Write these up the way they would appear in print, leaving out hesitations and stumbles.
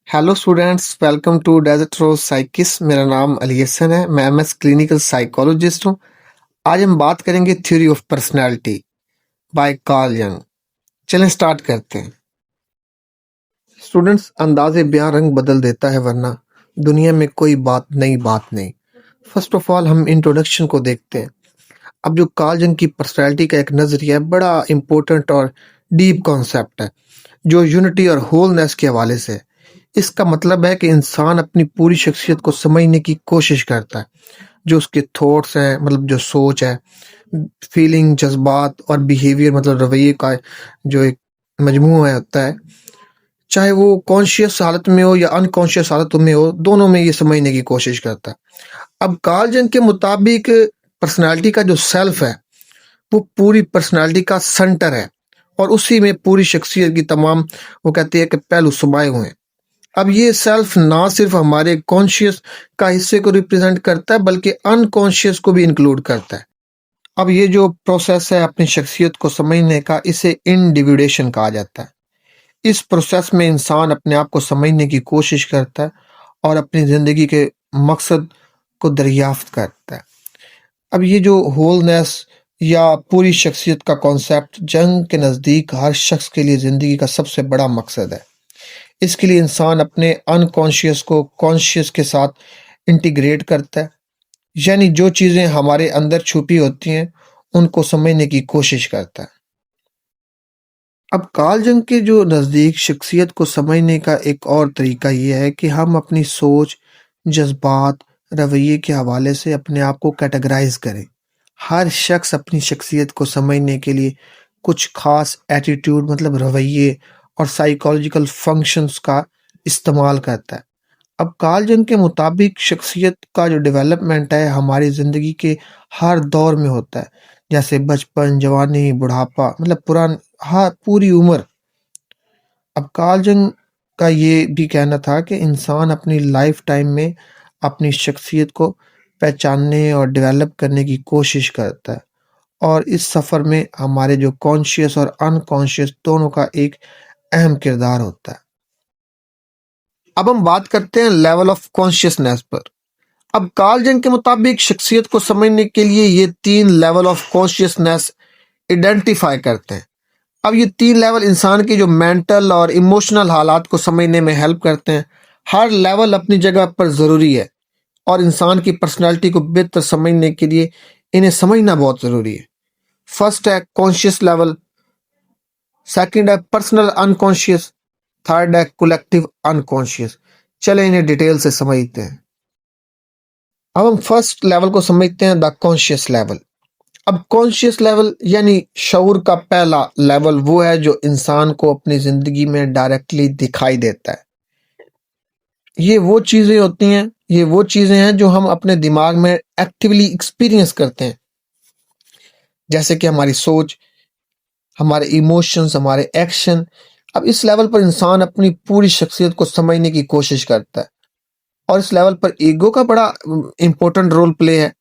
Hello students, welcome to desert rose साइकिस। मेरा नाम अली हसन है। मैं एमएस क्लिनिकल साइकोलॉजिस्ट हूँ। आज हम बात करेंगे theory of personality by Carl Jung. चलें स्टार्ट करते हैं। स्टूडेंट्स, अंदाजे बयां रंग बदल देता है, वरना दुनिया में कोई नई बात नहीं। फर्स्ट ऑफ ऑल हम इंट्रोडक्शन को देखते हैं। अब जो कार्ल यंग की पर्सनालिटी का एक नजरिया है, बड़ा इंपॉर्टेंट और डीप कॉन्सेप्ट है, जो यूनिटी और होलनेस के हवाले से है। इसका मतलब है कि इंसान अपनी पूरी शख्सियत को समझने की कोशिश करता है। जो उसके थॉट्स हैं, मतलब जो सोच है, फीलिंग, जज्बात और बिहेवियर, मतलब रवैये का जो एक मजमूआ होता है, चाहे वो कॉन्शियस हालत में हो या अनकॉन्शियस हालत में हो, दोनों में ये समझने की कोशिश करता है। अब कार्ल जंग के मुताबिक पर्सनालिटी का जो सेल्फ है, वो पूरी पर्सनालिटी का सेंटर है और उसी में पूरी शख्सियत की तमाम, वो कहते हैं कि पहलू समाये हुए हैं। अब ये सेल्फ ना सिर्फ हमारे कॉन्शियस का हिस्से को रिप्रेजेंट करता है, बल्कि अनकॉन्शियस को भी इंक्लूड करता है। अब ये जो प्रोसेस है अपनी शख्सियत को समझने का, इसे इंडिविजुएशन कहा जाता है। इस प्रोसेस में इंसान अपने आप को समझने की कोशिश करता है और अपनी जिंदगी के मकसद को दरियाफ्त करता है। अब ये जो होलनेस या पूरी शख्सियत का कॉन्सेप्ट जंग के नज़दीक हर शख्स के लिए ज़िंदगी का सबसे बड़ा मकसद है। इसके लिए इंसान अपने अनकॉन्शियस को कॉन्शियस के साथ इंटीग्रेट करता है, यानी जो चीज़ें हमारे अंदर छुपी होती हैं उनको समझने की कोशिश करता है। अब कार्ल जंग के जो नज़दीक शख्सियत को समझने का एक और तरीका ये है कि हम अपनी सोच, जज्बात, रवैये के हवाले से अपने आप को कैटेगराइज करें। हर शख्स अपनी शख्सियत को समझने के लिए कुछ खास एटीट्यूड, मतलब रवैये और साइकोलॉजिकल फंक्शंस का इस्तेमाल करता है। अब कार्ल जंग के मुताबिक शख्सियत का जो डेवलपमेंट है हमारी ज़िंदगी के हर दौर में होता है, जैसे बचपन, जवानी, बुढ़ापा, मतलब पूरी उम्र। अब कार्ल जंग का ये भी कहना था कि इंसान अपनी लाइफ टाइम में अपनी शख्सियत को पहचानने और डेवलप करने की कोशिश करता है, और इस सफ़र में हमारे जो कॉन्शियस और अनकॉन्शियस दोनों का एक अहम किरदार होता है। अब हम बात करते हैं लेवल ऑफ कॉन्शियसनेस पर। अब कार्ल जंग के मुताबिक शख्सियत को समझने के लिए ये 3 लेवल ऑफ कॉन्शियसनेस आइडेंटिफाई करते हैं। अब ये 3 लेवल इंसान की जो मेंटल और इमोशनल हालात को समझने में हेल्प करते हैं। हर लेवल अपनी जगह पर ज़रूरी है और इंसान की पर्सनालिटी को बेहतर समझने के लिए इन्हें समझना बहुत ज़रूरी है। फर्स्ट है कॉन्शियस लेवल, सेकंड है पर्सनल अनकॉन्शियस, थर्ड है कलेक्टिव अनकॉन्शियस। चले इन्हें डिटेल से समझते हैं। अब हम फर्स्ट लेवल को समझते हैं, द कॉन्शियस लेवल। अब कॉन्शियस लेवल यानी शऊर का पहला लेवल वो है जो इंसान को अपनी जिंदगी में डायरेक्टली दिखाई देता है। ये वो चीजें होती हैं, ये वो चीजें हैं जो हम अपने दिमाग में एक्टिवली एक्सपीरियंस करते हैं, जैसे कि हमारी सोच, हमारे इमोशंस, हमारे एक्शन। अब इस लेवल पर इंसान अपनी पूरी शख्सियत को समझने की कोशिश करता है और इस लेवल पर ईगो का बड़ा इंपॉर्टेंट रोल प्ले है।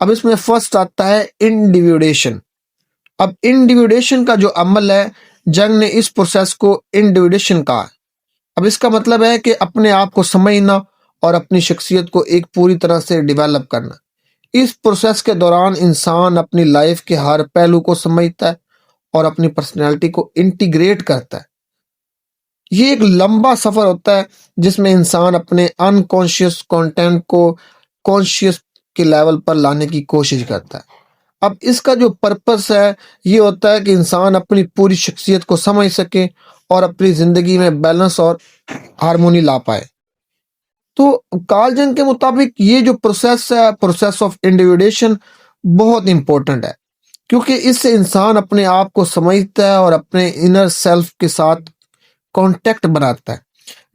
अब इसमें फर्स्ट आता है इंडिविजुएशन। अब इंडिविजुएशन का जो अमल है, जंग ने इस प्रोसेस को इंडिविजुएशन कहा। अब इसका मतलब है कि अपने आप को समझना और अपनी शख्सियत को एक पूरी तरह से डेवलप करना। इस प्रोसेस के दौरान इंसान अपनी लाइफ के हर पहलू को समझता है और अपनी पर्सनैलिटी को इंटीग्रेट करता है। ये एक लंबा सफर होता है जिसमें इंसान अपने अनकॉन्शियस कंटेंट को कॉन्शियस के लेवल पर लाने की कोशिश करता है। अब इसका जो पर्पस है, ये होता है कि इंसान अपनी पूरी शख्सियत को समझ सके और अपनी जिंदगी में बैलेंस और हार्मोनी ला पाए। तो कार्ल जंग के मुताबिक ये जो प्रोसेस है, प्रोसेस ऑफ इंडिविजुएशन, बहुत इंपॉर्टेंट है, क्योंकि इससे इंसान अपने आप को समझता है और अपने इनर सेल्फ के साथ कांटेक्ट बनाता है।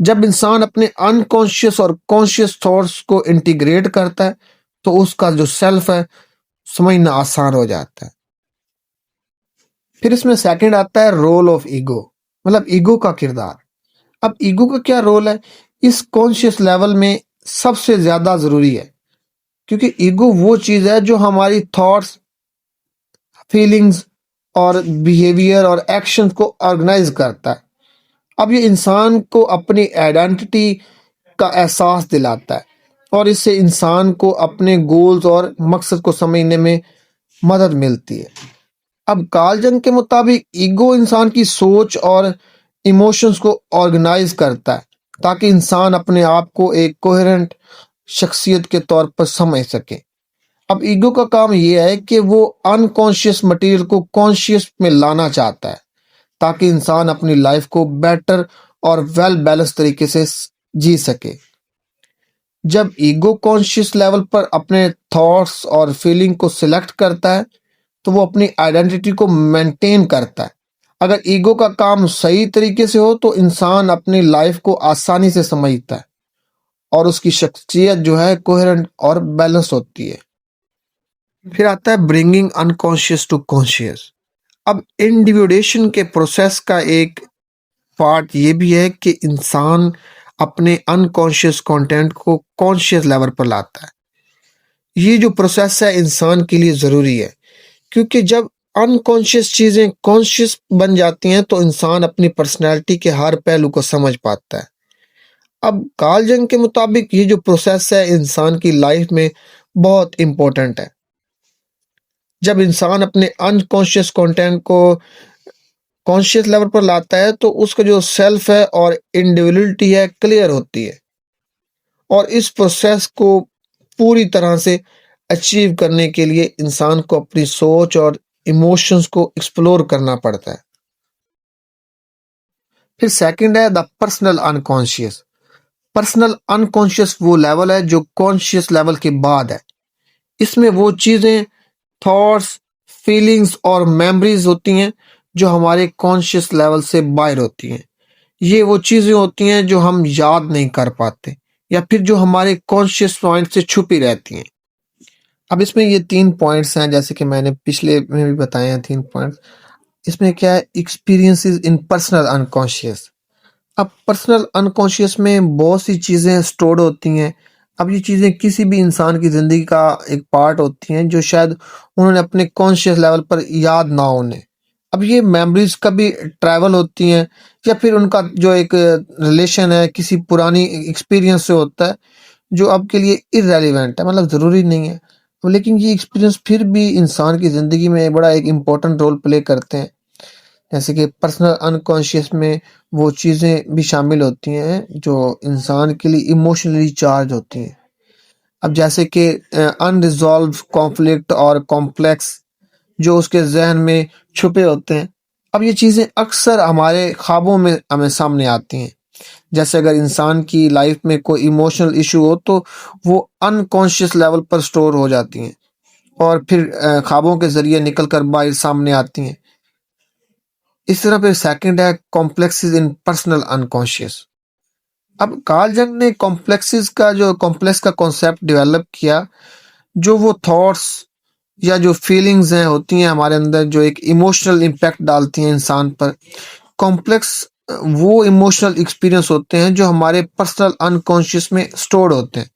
जब इंसान अपने अनकॉन्शियस और कॉन्शियस थॉट्स को इंटीग्रेट करता है, तो उसका जो सेल्फ है समझना आसान हो जाता है। फिर इसमें सेकंड आता है रोल ऑफ ईगो, मतलब ईगो का किरदार। अब ईगो का क्या रोल है इस कॉन्शियस लेवल में, सबसे ज्यादा जरूरी है, क्योंकि ईगो वो चीज है जो हमारी थॉट्स, फीलिंग्स और बिहेवियर और एक्शन को ऑर्गेनाइज करता है। अब ये इंसान को अपनी आइडेंटिटी का एहसास दिलाता है और इससे इंसान को अपने गोल्स और मकसद को समझने में मदद मिलती है। अब कार्ल जंग के मुताबिक ईगो इंसान की सोच और इमोशंस को ऑर्गेनाइज करता है ताकि इंसान अपने आप को एक कोहेरेंट शख्सियत के तौर पर समझ सके। अब ईगो का काम यह है कि वो अनकॉन्शियस मटेरियल को कॉन्शियस में लाना चाहता है ताकि इंसान अपनी लाइफ को बेटर और वेल बैलेंस तरीके से जी सके। जब ईगो कॉन्शियस लेवल पर अपने थॉट्स और फीलिंग को सिलेक्ट करता है तो वो अपनी आइडेंटिटी को मेंटेन करता है। अगर ईगो का काम सही तरीके से हो तो इंसान अपनी लाइफ को आसानी से समझता है और उसकी शख्सियत जो है कोहेरेंट और बैलेंस होती है। फिर आता है ब्रिंगिंग अनकॉन्शियस टू कॉन्शियस। अब इंडिविजुएशन के प्रोसेस का एक पार्ट ये भी है कि इंसान अपने अनकॉन्शियस कंटेंट को कॉन्शियस लेवल पर लाता है। ये जो प्रोसेस है इंसान के लिए ज़रूरी है क्योंकि जब अनकॉन्शियस चीज़ें कॉन्शियस बन जाती हैं तो इंसान अपनी पर्सनैलिटी के हर पहलू को समझ पाता है। अब कार्ल जंग के मुताबिक ये जो प्रोसेस है इंसान की लाइफ में बहुत इम्पोर्टेंट है। जब इंसान अपने अनकॉन्शियस कंटेंट को कॉन्शियस लेवल पर लाता है तो उसका जो सेल्फ है और इंडिविजुअलिटी है क्लियर होती है और इस प्रोसेस को पूरी तरह से अचीव करने के लिए इंसान को अपनी सोच और इमोशंस को एक्सप्लोर करना पड़ता है। फिर सेकंड है the personal unconscious. Personal unconscious वो लेवल है जो कॉन्शियस लेवल के बाद है। इसमें वो चीज़ें, थॉट्स, फीलिंग्स और मेमोरीज होती हैं जो हमारे कॉन्शियस लेवल से बाहर होती हैं। ये वो चीज़ें होती हैं जो हम याद नहीं कर पाते या फिर जो हमारे कॉन्शियस माइंड से छुपी रहती हैं। अब इसमें ये 3 पॉइंट्स हैं जैसे कि मैंने पिछले में भी बताए हैं 3 पॉइंट्स। इसमें क्या है, एक्सपीरियंसेस इन पर्सनल अनकॉन्शियस। अब पर्सनल अनकॉन्शियस में बहुत सी चीज़ें स्टोर्ड होती हैं। अब ये चीज़ें किसी भी इंसान की ज़िंदगी का एक पार्ट होती हैं जो शायद उन्होंने अपने कॉन्शियस लेवल पर याद ना हो उन्हें। अब ये मेमोरीज कभी ट्रैवल होती हैं या फिर उनका जो एक रिलेशन है किसी पुरानी एक्सपीरियंस से होता है जो अब के लिए इररेलेवेंट है, मतलब ज़रूरी नहीं है। लेकिन ये एक्सपीरियंस फिर भी इंसान की ज़िंदगी में बड़ा एक इम्पोर्टेंट रोल प्ले करते हैं। जैसे कि पर्सनल अनकॉन्शियस में वो चीज़ें भी शामिल होती हैं जो इंसान के लिए इमोशनली चार्ज होती हैं। अब जैसे कि अनरिजॉल्व कॉन्फ्लिक्ट और कॉम्प्लेक्स जो उसके जहन में छुपे होते हैं। अब ये चीज़ें अक्सर हमारे ख्वाबों में हमें सामने आती हैं। जैसे अगर इंसान की लाइफ में कोई इमोशनल इशू हो तो वो अनकॉन्शियस लेवल पर स्टोर हो जाती हैं और फिर ख्वाबों के ज़रिए निकल कर बाहर सामने आती हैं। इस तरह पे सेकंड है कॉम्प्लेक्सेस इन पर्सनल अनकॉन्शियस। अब कार्ल जंग ने कॉम्प्लेक्स का कॉन्सेप्ट डेवलप किया जो वो थॉट्स या जो फीलिंग्स हैं होती हैं हमारे अंदर जो एक इमोशनल इम्पैक्ट डालती हैं इंसान पर। कॉम्प्लेक्स वो इमोशनल एक्सपीरियंस होते हैं जो हमारे पर्सनल अनकॉन्शियस में स्टोर्ड होते हैं।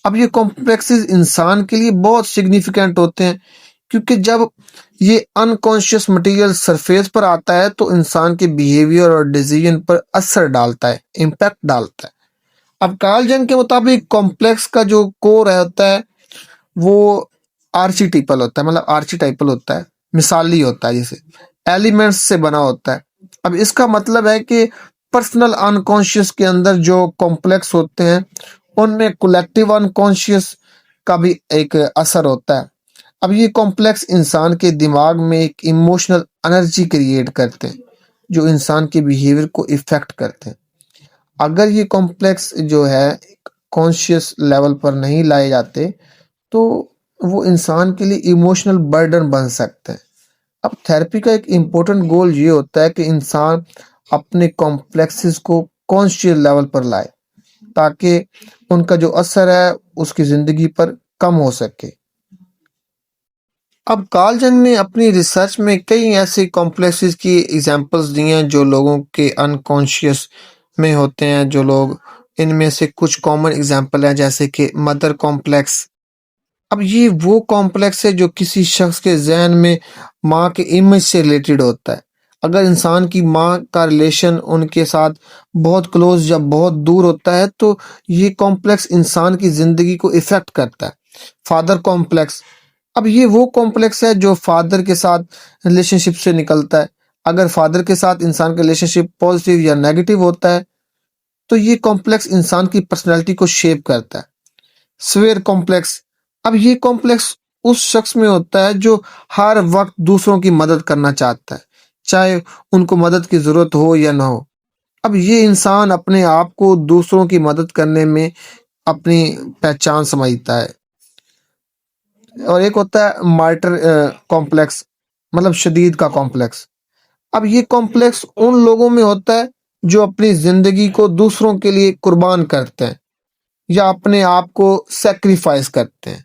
अब ये कॉम्प्लेक्सेस इंसान के लिए बहुत सिग्निफिकेंट होते हैं क्योंकि जब ये अनकॉन्शियस मटेरियल सरफेस पर आता है तो इंसान के बिहेवियर और डिसीजन पर असर डालता है, इम्पैक्ट डालता है। अब कार्ल जंग के मुताबिक कॉम्प्लेक्स का जो कोर होता है वो आर्चिटाइपल होता है, मतलब आर्चिटाइपल होता है, मिसाली होता है, जैसे एलिमेंट्स से बना होता है। अब इसका मतलब है कि पर्सनल अनकॉन्शियस के अंदर जो कॉम्प्लेक्स होते हैं उनमें कलेक्टिव अनकॉन्शियस का भी एक असर होता है। अब ये कॉम्प्लेक्स इंसान के दिमाग में एक इमोशनल एनर्जी क्रिएट करते हैं जो इंसान के बिहेवियर को इफेक्ट करते हैं। अगर ये कॉम्प्लेक्स जो है कॉन्शियस लेवल पर नहीं लाए जाते तो वो इंसान के लिए इमोशनल बर्डन बन सकते हैं। अब थेरेपी का एक इम्पोर्टेंट गोल ये होता है कि इंसान अपने कॉम्प्लेक्सेस को कॉन्शियस लेवल पर लाए ताकि उनका जो असर है उसकी ज़िंदगी पर कम हो सके। अब कार्ल जंग ने अपनी रिसर्च में कई ऐसे कॉम्प्लेक्सेस की एग्जांपल्स दी हैं जो लोगों के अनकॉन्शियस में होते हैं, जो लोग इनमें से कुछ कॉमन एग्जांपल हैं जैसे कि मदर कॉम्प्लेक्स। अब ये वो कॉम्प्लेक्स है जो किसी शख्स के जहन में माँ के इमेज से रिलेटेड होता है। अगर इंसान की माँ का रिलेशन उनके साथ बहुत क्लोज या बहुत दूर होता है तो ये कॉम्प्लेक्स इंसान की ज़िंदगी को इफ़ेक्ट करता है। फादर कॉम्प्लेक्स, अब ये वो कॉम्प्लेक्स है जो फादर के साथ रिलेशनशिप से निकलता है। अगर फादर के साथ इंसान का रिलेशनशिप पॉजिटिव या नेगेटिव होता है तो ये कॉम्प्लेक्स इंसान की पर्सनैलिटी को शेप करता है। स्वेयर कॉम्प्लेक्स, अब ये कॉम्प्लेक्स उस शख्स में होता है जो हर वक्त दूसरों की मदद करना चाहता है, चाहे उनको मदद की जरूरत हो या ना हो। अब ये इंसान अपने आप को दूसरों की मदद करने में अपनी पहचान समझता है। और एक होता है मार्टर कॉम्प्लेक्स, मतलब शदीद का कॉम्प्लेक्स। अब ये कॉम्प्लेक्स उन लोगों में होता है जो अपनी जिंदगी को दूसरों के लिए कुर्बान करते हैं या अपने आप को सेक्रीफाइस करते हैं।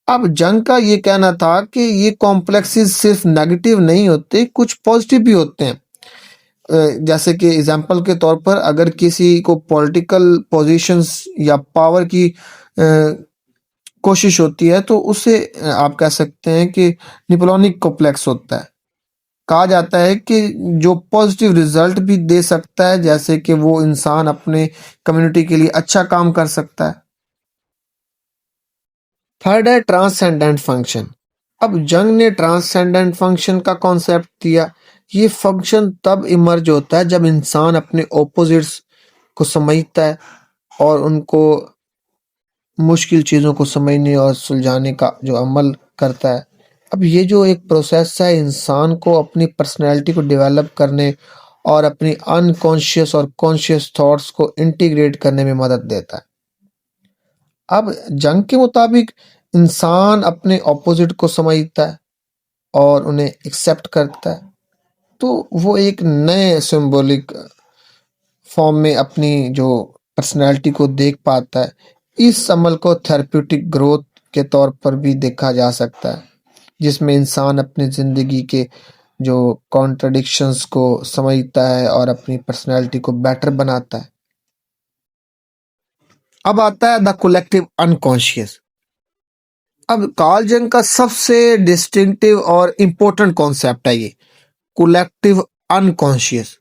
अब जंग का ये कहना था कि ये कॉम्प्लेक्सेस सिर्फ नेगेटिव नहीं होते, कुछ पॉजिटिव भी होते हैं। जैसे कि एग्जांपल के तौर पर अगर किसी को पॉलिटिकल पोजीशंस या पावर की कोशिश होती है तो उसे आप कह सकते हैं कि निपोलियनिक कॉम्प्लेक्स होता है। कहा जाता है कि जो पॉजिटिव रिजल्ट भी दे सकता है, जैसे कि वो इंसान अपने कम्युनिटी के लिए अच्छा काम कर सकता है। थर्ड है ट्रांससेंडेंट फंक्शन। अब जंग ने ट्रांससेंडेंट फंक्शन का कॉन्सेप्ट दिया। ये फंक्शन तब इमर्ज होता है जब इंसान अपने ओपोजिट्स को समझता है और उनको मुश्किल चीज़ों को समझने और सुलझाने का जो अमल करता है। अब ये जो एक प्रोसेस है इंसान को अपनी पर्सनैलिटी को डेवलप करने और अपनी अनकॉन्शियस और कॉन्शियस थॉट्स को इंटीग्रेट करने में मदद देता है। अब जंग के मुताबिक इंसान अपने ऑपोजिट को समझता है और उन्हें एक्सेप्ट करता है, तो वो एक नए सिंबॉलिक फॉर्म में अपनी जो पर्सनैलिटी को देख पाता है। इस अमल को थेरेप्यूटिक ग्रोथ के तौर पर भी देखा जा सकता है, जिसमें इंसान अपनी ज़िंदगी के जो कॉन्ट्रडिक्शंस को समझता है और अपनी पर्सनैलिटी को बेटर बनाता है। अब आता है द कलेक्टिव अनकॉन्शियस। अब कार्ल जंग का सबसे डिस्टिंक्टिव और इम्पोर्टेंट कॉन्सेप्ट है ये कलेक्टिव अनकॉन्शियस।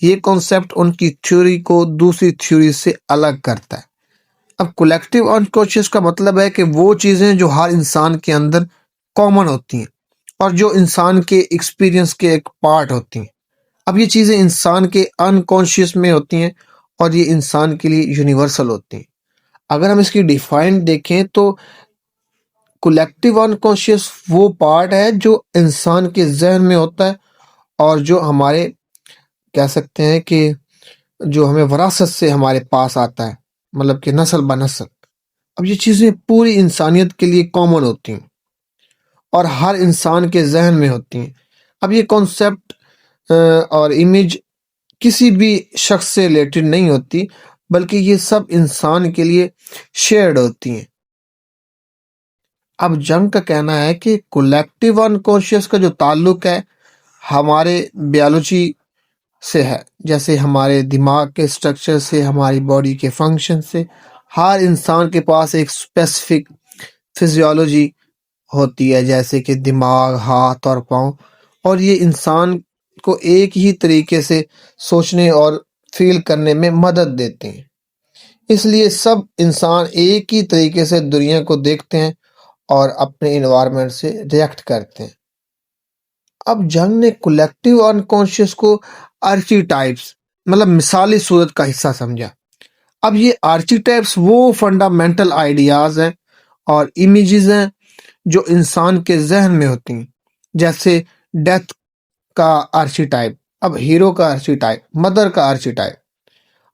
ये कॉन्सेप्ट उनकी थ्योरी को दूसरी थ्योरी से अलग करता है। अब कलेक्टिव अनकॉन्शियस का मतलब है कि वो चीज़ें जो हर इंसान के अंदर कॉमन होती हैं और जो इंसान के एक्सपीरियंस के एक पार्ट होती हैं। अब ये चीज़ें इंसान के अनकॉन्शियस में होती हैं और ये इंसान के लिए यूनिवर्सल होती हैं। अगर हम इसकी डिफाइन देखें तो कलेक्टिव अनकॉन्शियस वो पार्ट है जो इंसान के जहन में होता है और जो हमारे कह सकते हैं कि जो हमें विरासत से हमारे पास आता है, मतलब कि नस्ल ब नस्ल। अब ये चीज़ें पूरी इंसानियत के लिए कॉमन होती हैं और हर इंसान के जहन में होती हैं। अब ये कॉन्सेप्ट और इमेज किसी भी शख्स से रिलेटेड नहीं होती, बल्कि ये सब इंसान के लिए शेयर्ड होती हैं। अब जंग का कहना है कि कलेक्टिव अनकॉन्शियस का जो ताल्लुक है हमारे बायोलॉजी से है, जैसे हमारे दिमाग के स्ट्रक्चर से, हमारी बॉडी के फंक्शन से। हर इंसान के पास एक स्पेसिफिक फिजियोलॉजी होती है, जैसे कि दिमाग, हाथ और पाँव, और ये इंसान को एक ही तरीके से सोचने और फील करने में मदद देते हैं। इसलिए सब इंसान एक ही तरीके से दुनिया को देखते हैं और अपने इन्वायरमेंट से रिएक्ट करते हैं। अब जंग ने कलेक्टिव अनकॉन्शियस को आर्चीटाइप्स, मतलब मिसाली सूरत का हिस्सा समझा। अब ये आर्चीटाइप्स वो फंडामेंटल आइडियाज हैं और इमेजेस हैं जो इंसान के जहन में होती हैं, जैसे डेथ का आर्चीटाइप, अब हीरो का आर्चीटाइप, मदर का आर्चीटाइप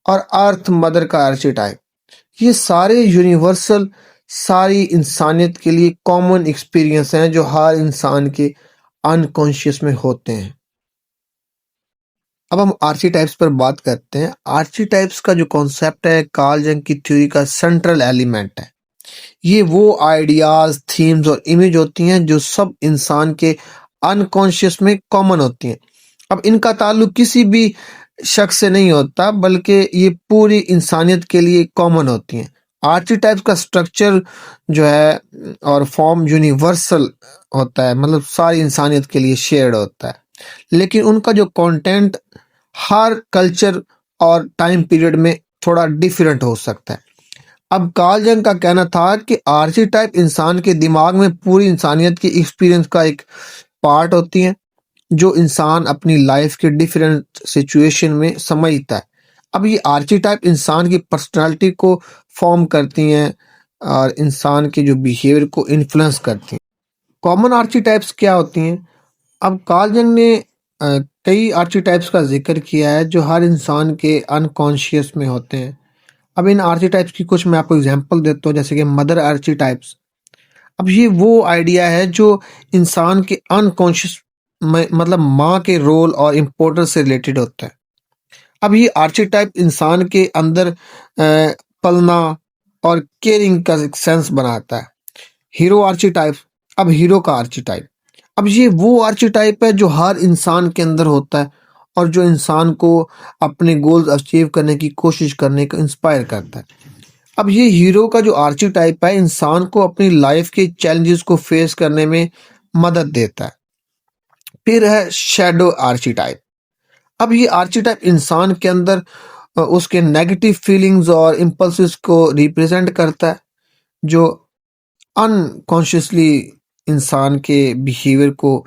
और अर्थ मदर का आर्चीटाइप। ये सारे यूनिवर्सल, सारी इंसानियत के लिए कॉमन एक्सपीरियंस हैं जो हर इंसान के अनकॉन्शियस में होते हैं। अब हम आर्चीटाइप्स पर बात करते हैं। आर्चीटाइप्स का जो कॉन्सेप्ट है कार्ल जंग की थ्योरी का सेंट्रल एलिमेंट है। ये वो आइडियाज, थीम्स और इमेज होती हैं जो सब इंसान के अनकॉन्शियस में कॉमन होती हैं। अब इनका ताल्लुक किसी भी शख्स से नहीं होता, बल्कि ये पूरी इंसानियत के लिए कॉमन होती हैं। आर्चीटाइप्स का स्ट्रक्चर जो है और फॉर्म यूनिवर्सल होता है, मतलब सारी इंसानियत के लिए शेयर्ड होता है। लेकिन उनका जो कंटेंट हर कल्चर और टाइम पीरियड में थोड़ा डिफरेंट हो सकता है। अब कार्ल जंग का कहना था कि आर्cheटाइप इंसान के दिमाग में पूरी इंसानियत की एक्सपीरियंस का एक पार्ट होती है, जो इंसान अपनी लाइफ के डिफरेंट सिचुएशन में समझता है। अब ये आर्cheटाइप इंसान की पर्सनालिटी को फॉर्म करती हैं और इंसान के जो बिहेवियर को इन्फ्लुएंस करती हैं। कॉमन आर्cheटाइप्स क्या होती हैं? अब कार्ल जंग ने कई आर्cheटाइप्स का जिक्र किया है जो हर इंसान के अनकॉन्शियस में होते हैं। अब इन आर्cheटाइप्स की कुछ मैं आपको एग्जांपल देता हूँ, जैसे कि मदर आर्cheटाइप्स। अब ये वो आइडिया है जो इंसान के अनकॉन्शियस में, मतलब माँ के रोल और इम्पोर्टेंस से रिलेटेड होता है। अब ये आर्cheटाइप इंसान के अंदर पलना और केयरिंग का एक सेंस बनाता है। हीरो आर्cheटाइप। अब हीरो का आर्cheटाइप, अब ये वो आर्cheटाइप है जो हर इंसान के अंदर होता है और जो इंसान को अपने गोल्स अचीव करने की कोशिश करने को इंस्पायर करता है। अब ये हीरो का जो आर्cheटाइप है इंसान को अपनी लाइफ के चैलेंजेस को फेस करने में मदद देता है। फिर है शैडो आर्cheटाइप। अब ये आर्cheटाइप इंसान के अंदर उसके नेगेटिव फीलिंग्स और इम्पल्सिस को रिप्रेजेंट करता है, जो अनकॉन्शियसली इंसान के बिहेवियर को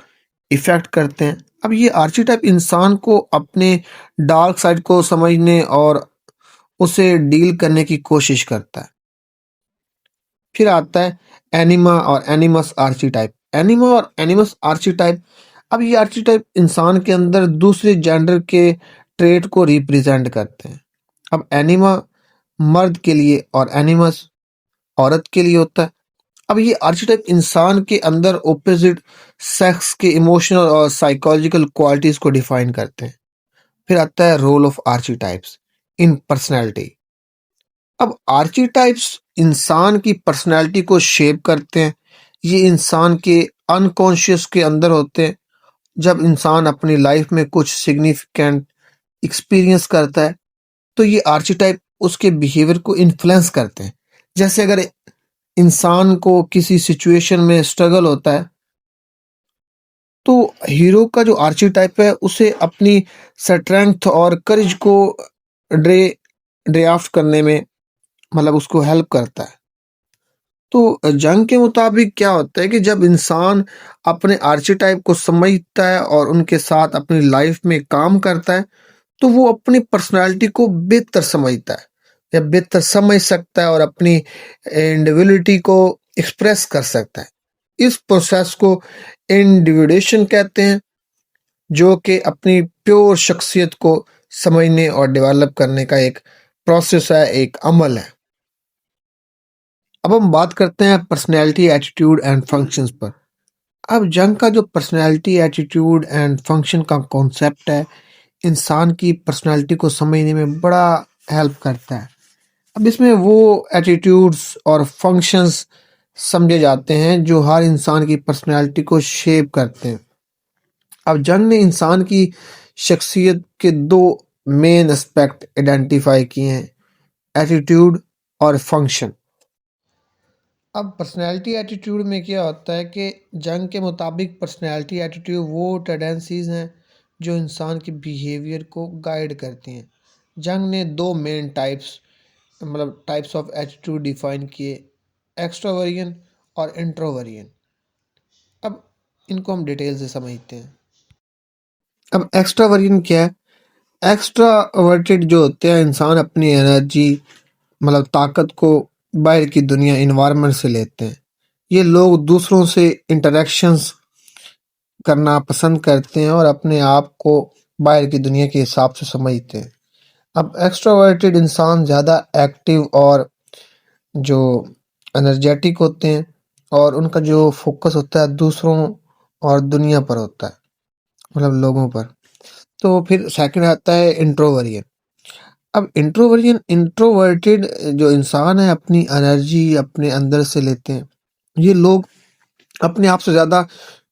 इफेक्ट करते हैं। अब ये आर्cheटाइप इंसान को अपने डार्क साइड को समझने और उसे डील करने की कोशिश करता है। फिर आता है एनिमा और एनिमस आर्cheटाइप। एनिमा और एनिमस आर्cheटाइप, अब ये आर्cheटाइप इंसान के अंदर दूसरे जेंडर के ट्रेट को रिप्रेजेंट करते हैं। अब एनिमा मर्द के लिए और एनिमस औरत के लिए होता है। अब ये आर्cheटाइप इंसान के अंदर ऑपोजिट सेक्स के इमोशनल और साइकोलॉजिकल क्वालिटीज को डिफाइन करते हैं। फिर आता है रोल ऑफ आर्cheटाइप्स इन पर्सनैलिटी। अब आर्cheटाइप्स इंसान की पर्सनैलिटी को शेप करते हैं। ये इंसान के अनकॉन्शियस के अंदर होते हैं। जब इंसान अपनी लाइफ में कुछ सिग्निफिकेंट एक्सपीरियंस करता है तो ये आर्cheटाइप उसके बिहेवियर को इन्फ्लुएंस करते हैं। जैसे अगर इंसान को किसी सिचुएशन में स्ट्रगल होता है तो हीरो का जो आर्cheटाइप है उसे अपनी स्ट्रेंथ और करेज को ड्रे ड्राफ्ट करने में, मतलब उसको हेल्प करता है। तो जंग के मुताबिक क्या होता है कि जब इंसान अपने आर्cheटाइप को समझता है और उनके साथ अपनी लाइफ में काम करता है तो वो अपनी पर्सनालिटी को बेहतर समझता है या बेहतर समझ सकता है और अपनी इंडिविजुअलिटी को एक्सप्रेस कर सकता है। इस प्रोसेस को इंडिविजुएशन कहते हैं, जो कि अपनी प्योर शख्सियत को समझने और डेवलप करने का एक प्रोसेस है, एक अमल है। अब हम बात करते हैं पर्सनैलिटी, एटीट्यूड एंड फंक्शंस पर। अब जंग का जो पर्सनैलिटी, एटीट्यूड एंड फंक्शन का कॉन्सेप्ट है इंसान की पर्सनैलिटी को समझने में बड़ा हेल्प करता है। अब इसमें वो एटीट्यूड्स और फंक्शंस समझे जाते हैं जो हर इंसान की पर्सनैलिटी को शेप करते हैं। अब जंग ने इंसान की शख्सियत के दो मेन एस्पेक्ट आइडेंटिफाई किए हैं, एटीट्यूड और फंक्शन। अब पर्सनैलिटी एटीट्यूड में क्या होता है कि जंग के मुताबिक पर्सनैलिटी एटीट्यूड वो टेंडेंसीज हैं जो इंसान के बिहेवियर को गाइड करती हैं। जंग ने दो main types of attitude define किए, एक्सट्रोवर्जन और इंट्रोवर्जन। अब इनको हम डिटेल से समझते हैं। अब एक्स्ट्रावर्जन क्या है? एक्स्ट्रावर्टेड जो होते हैं इंसान अपनी एनर्जी, मतलब ताकत को बाहर की दुनिया, इन्वायरमेंट से लेते हैं। ये लोग दूसरों से इंटरेक्शंस करना पसंद करते हैं और अपने आप को बाहर की दुनिया के हिसाब से समझते हैं। अब एक्स्ट्रोवर्टेड इंसान ज़्यादा एक्टिव और जो एनर्जेटिक होते हैं और उनका जो फोकस होता है दूसरों और दुनिया पर होता है, मतलब लोगों पर। तो फिर सेकंड आता है इंट्रोवर्जन। अब इंट्रोवर्टेड जो इंसान है अपनी एनर्जी अपने अंदर से लेते हैं। ये लोग अपने आप से ज़्यादा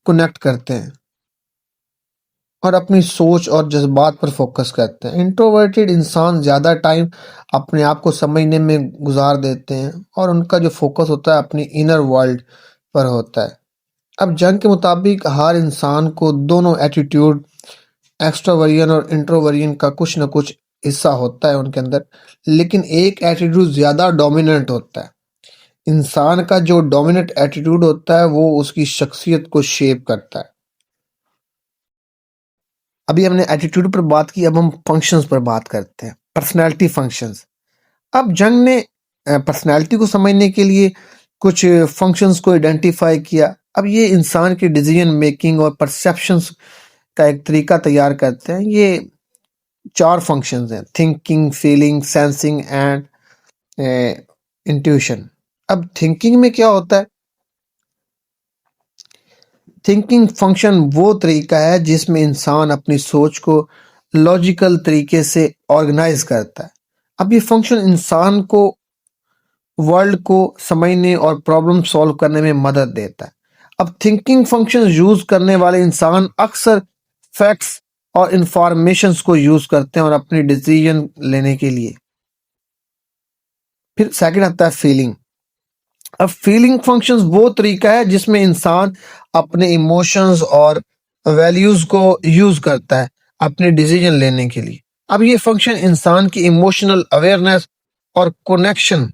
कनेक्ट करते हैं और अपनी सोच और जज्बात पर फोकस करते हैं। इंट्रोवर्टेड इंसान ज़्यादा टाइम अपने आप को समझने में गुजार देते हैं और उनका जो फोकस होता है अपनी इनर वर्ल्ड पर होता है। अब जंग के मुताबिक हर इंसान को दोनों एटीट्यूड एक्सट्रोवर्जन और इंट्रोवर्जन का कुछ न कुछ हिस्सा होता है उनके अंदर, लेकिन एक एटीट्यूड ज़्यादा डोमिनेंट होता है। इंसान का जो डोमिनेंट एटीट्यूड होता है वो उसकी शख्सियत को शेप करता है। अभी हमने एटीट्यूड पर बात की, अब हम फंक्शंस पर बात करते हैं, पर्सनैलिटी फंक्शंस। अब जंग ने पर्सनैलिटी को समझने के लिए कुछ फंक्शंस को आइडेंटिफाई किया। अब ये इंसान की डिसीजन मेकिंग और परसेप्शंस का एक तरीका तैयार करते हैं। ये 4 फंक्शंस हैं: thinking, feeling, sensing and intuition. अब थिंकिंग में क्या होता है? थिंकिंग फंक्शन वो तरीका है जिसमें इंसान अपनी सोच को लॉजिकल तरीके से ऑर्गेनाइज करता है। अब ये फंक्शन इंसान को वर्ल्ड को समझने और प्रॉब्लम सॉल्व करने में मदद देता है। अब थिंकिंग फंक्शन यूज करने वाले इंसान अक्सर फैक्ट्स और इंफॉर्मेशंस को यूज करते हैं और अपनी डिसीजन लेने के लिए। फिर सेकंड आता है फीलिंग। अब फीलिंग फंक्शंस वो तरीका है जिसमें इंसान अपने इमोशंस और वैल्यूज को यूज करता है अपने डिसीजन लेने के लिए। अब ये फंक्शन इंसान की इमोशनल अवेयरनेस और कनेक्शन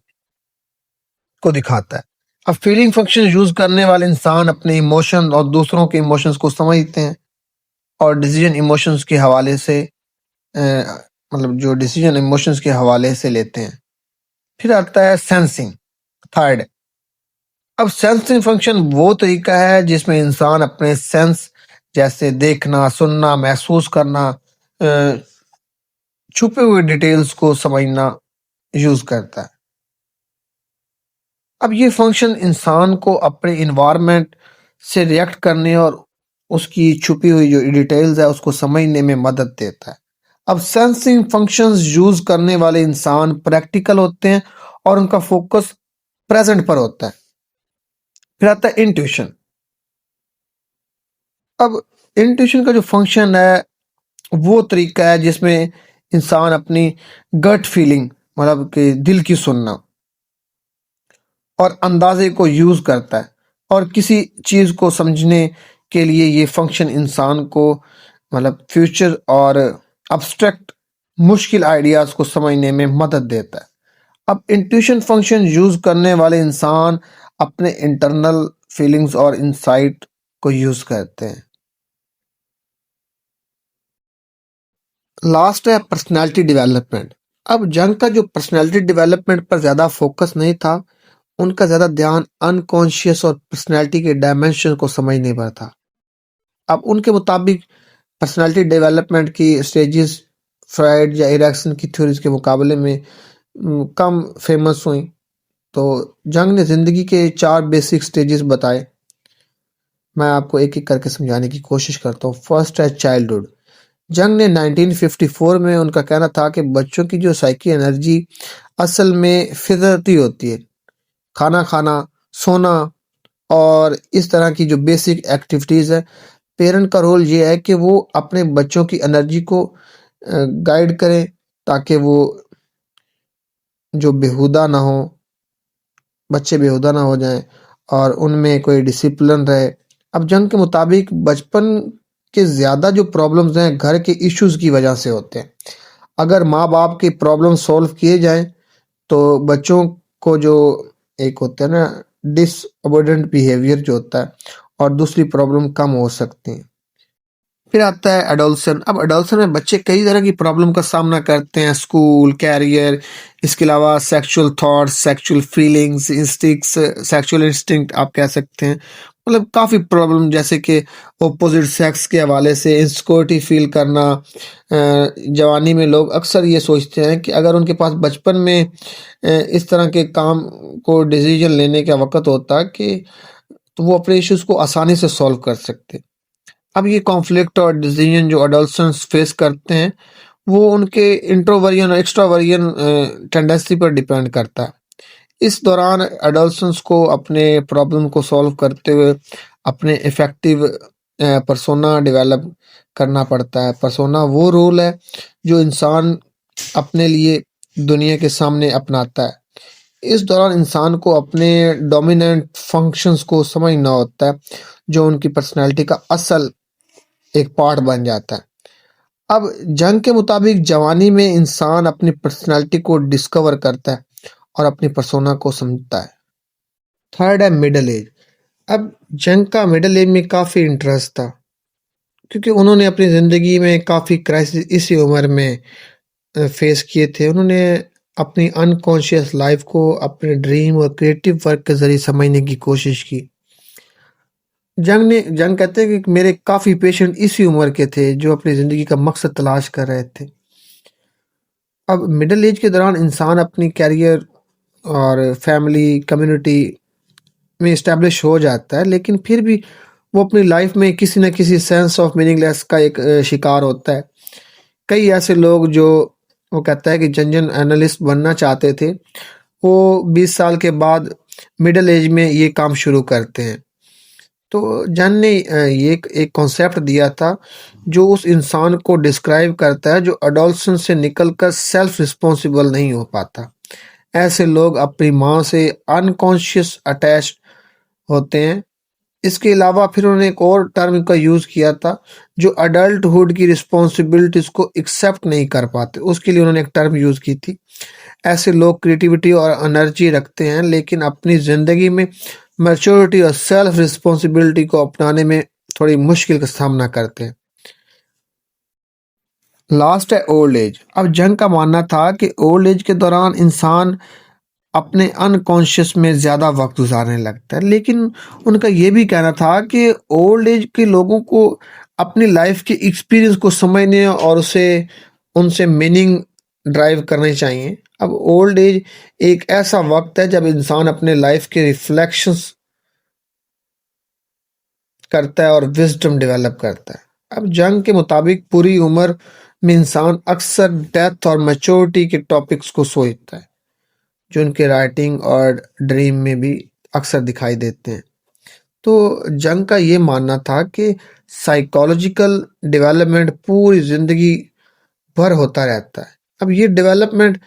को दिखाता है। अब फीलिंग फंक्शन यूज करने वाले इंसान अपने इमोशन और दूसरों के इमोशंस को समझते हैं और डिसीजन इमोशंस के हवाले से मतलब जो डिसीजन इमोशंस के हवाले से लेते हैं। फिर आता है सेंसिंग, थर्ड। अब सेंसिंग फंक्शन वो तरीका है जिसमें इंसान अपने सेंस जैसे देखना, सुनना, महसूस करना, अ, छुपे हुए डिटेल्स को समझना यूज करता है। अब ये फंक्शन इंसान को अपने इन्वायरमेंट से रिएक्ट करने और उसकी छुपी हुई जो डिटेल्स है उसको समझने में मदद देता है। अब सेंसिंग फंक्शंस यूज करने वाले इंसान प्रैक्टिकल होते हैं और उनका फोकस प्रेजेंट पर होता है। फिर आता है इंट्यूशन। अब इंट्यूशन का जो फंक्शन है वो तरीका है जिसमें इंसान अपनी गट फीलिंग मतलब कि दिल की सुनना और अंदाजे को यूज करता है और किसी चीज को समझने के लिए ये फंक्शन इंसान को मतलब फ्यूचर और अब्स्ट्रैक्ट मुश्किल आइडियाज को समझने में मदद देता है। अब इंट्यूशन फंक्शन यूज करने वाले इंसान अपने इंटरनल फीलिंग्स और इंसाइट को यूज करते हैं। लास्ट है पर्सनैलिटी डेवलपमेंट। अब जंग का जो पर्सनैलिटी डेवलपमेंट पर ज़्यादा फोकस नहीं था, उनका ज़्यादा ध्यान अनकॉन्शियस और पर्सनैलिटी के डायमेंशन को समझने पर था। अब उनके मुताबिक पर्सनैलिटी डेवलपमेंट की स्टेजेस फ्राइड या इरेक्शन की थ्योरीज के मुकाबले में कम फेमस हुई। तो जंग ने ज़िंदगी के 4 बेसिक स्टेजेस बताए। मैं आपको एक एक करके समझाने की कोशिश करता हूँ। फर्स्ट है चाइल्डहुड। जंग ने 1954 में उनका कहना था कि बच्चों की जो साइकी एनर्जी असल में फितरती होती है। खाना खाना, सोना और इस तरह की जो बेसिक एक्टिविटीज़ है, पेरेंट का रोल ये है कि वो अपने बच्चों की एनर्जी को गाइड करें ताकि वो जो बेहुदा ना हो, बच्चे बेहुदा ना हो जाएं और उनमें कोई डिसिप्लिन रहे। अब जंग के मुताबिक बचपन के ज़्यादा जो प्रॉब्लम्स हैं घर के इश्यूज की वजह से होते हैं। अगर माँ बाप के प्रॉब्लम सॉल्व किए जाएं तो बच्चों को जो एक होता है ना डिसअबोर्डेंट बिहेवियर जो होता है और दूसरी प्रॉब्लम कम हो सकती है। फिर आता है एडोलसन। अब एडोलसन में बच्चे कई तरह की प्रॉब्लम का सामना करते हैं, स्कूल, कैरियर, इसके अलावा sexual thoughts, sexual feelings, instincts, sexual instinct आप कह सकते हैं। मतलब काफ़ी प्रॉब्लम जैसे कि ऑपोजिट सेक्स के हवाले से इनसिक्योरिटी फील करना। जवानी में लोग अक्सर ये सोचते हैं कि अगर उनके पास बचपन में इस तरह के काम को डिसीजन लेने का वक़्त होता कि तो वो अपने इश्यूज़ को आसानी से सॉल्व कर सकते। अब ये कॉन्फ्लिक्ट और डिसीजन जो एडोलसेंट्स फेस करते हैं वो उनके इंट्रोवर्जन और एक्सट्रावर्जन टेंडेंसी पर डिपेंड करता है। इस दौरान एडोलसेंट्स को अपने प्रॉब्लम को सॉल्व करते हुए अपने इफेक्टिव पर्सोना डेवलप करना पड़ता है। पर्सोना वो रोल है जो इंसान अपने लिए दुनिया के सामने अपनाता है। इस दौरान इंसान को अपने डोमिनेंट फंक्शंस को समझना होता है जो उनकी पर्सनैलिटी का असल एक पार्ट बन जाता है। अब जंग के मुताबिक जवानी में इंसान अपनी पर्सनैलिटी को डिस्कवर करता है और अपनी पर्सोना को समझता है। थर्ड है मिडल एज। अब जंग का मिडल एज में काफ़ी इंटरेस्ट था, क्योंकि उन्होंने अपनी ज़िंदगी में काफ़ी क्राइसिस इसी उम्र में फेस किए थे। उन्होंने अपनी अनकॉन्शियस लाइफ को अपने ड्रीम और क्रिएटिव वर्क के ज़रिए समझने की कोशिश की। जंग कहते हैं कि मेरे काफ़ी पेशेंट इसी उम्र के थे जो अपनी ज़िंदगी का मकसद तलाश कर रहे थे। अब मिडिल एज के दौरान इंसान अपनी कैरियर और फैमिली, कम्युनिटी में इस्टेब्लिश हो जाता है, लेकिन फिर भी वो अपनी लाइफ में किसी न किसी सेंस ऑफ मीनिंगलेस का एक शिकार होता है। कई ऐसे लोग जो वो कहता है कि जर्नल एनालिस्ट बनना चाहते थे, वो 20 साल के बाद मिडिल एज में ये काम शुरू करते हैं। तो जन ने ये एक कॉन्सेप्ट दिया था जो उस इंसान को डिस्क्राइब करता है जो अडोलसेंस से निकलकर सेल्फ रिस्पॉन्सिबल नहीं हो पाता। ऐसे लोग अपनी माँ से अनकॉन्शियस अटैच होते हैं। इसके अलावा फिर उन्होंने एक और टर्म का यूज़ किया था, जो अडल्टहुड की रिस्पॉन्सिबिलिटीज़ को एक्सेप्ट नहीं कर पाते, उसके लिए उन्होंने एक टर्म यूज़ की थी। ऐसे लोग क्रिएटिविटी और एनर्जी रखते हैं, लेकिन अपनी ज़िंदगी में मैच्योरिटी और सेल्फ रिस्पॉन्सिबिलिटी को अपनाने में थोड़ी मुश्किल का सामना करते हैं। लास्ट है ओल्ड एज। अब जंग का मानना था कि ओल्ड एज के दौरान इंसान अपने अनकॉन्शियस में ज़्यादा वक्त गुजारने लगता है, लेकिन उनका ये भी कहना था कि ओल्ड एज के लोगों को अपनी लाइफ के एक्सपीरियंस को समझने और उसे उनसे मीनिंग ड्राइव करने चाहिए। अब ओल्ड एज एक ऐसा वक्त है जब इंसान अपने लाइफ के रिफ्लेक्शंस करता है और विजडम डेवलप करता है। अब जंग के मुताबिक पूरी उम्र में इंसान अक्सर डेथ और मैच्योरिटी के टॉपिक्स को सोचता है, जो उनके राइटिंग और ड्रीम में भी अक्सर दिखाई देते हैं। तो जंग का ये मानना था कि साइकोलॉजिकल डेवलपमेंट पूरी ज़िंदगी भर होता रहता है। अब ये डेवलपमेंट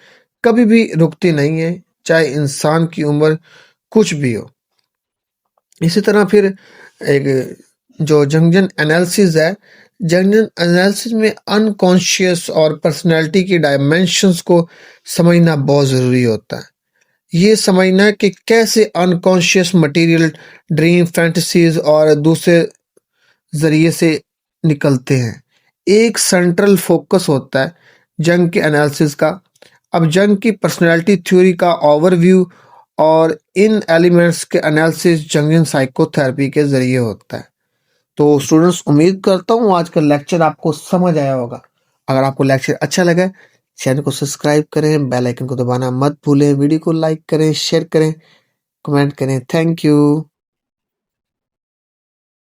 कभी भी रुकती नहीं है, चाहे इंसान की उम्र कुछ भी हो। इसी तरह फिर एक जो जंक्शन एनालिसिस है, जंक्शन एनालिसिस में अनकॉन्शियस और पर्सनैलिटी की डायमेंशंस को समझना बहुत ज़रूरी होता है। ये समझना कि कैसे अनकॉन्शियस मटेरियल ड्रीम, फैंटेसीज और दूसरे ज़रिए से निकलते हैं। एक सेंट्रल फोकस होता है जंग के एनालिसिस का। अब जंग की पर्सनैलिटी थ्योरी का ओवरव्यू और इन एलिमेंट्स के एनालिसिस जंगियन साइकोथेरेपी के ज़रिए होता है। तो स्टूडेंट्स, उम्मीद करता हूँ आज का लेक्चर आपको समझ आया होगा। अगर आपको लेक्चर अच्छा लगा, चैनल को सब्सक्राइब करें, बेल आइकन को दबाना मत भूलें, वीडियो को लाइक करें, शेयर करें, कमेंट करें। Thank you.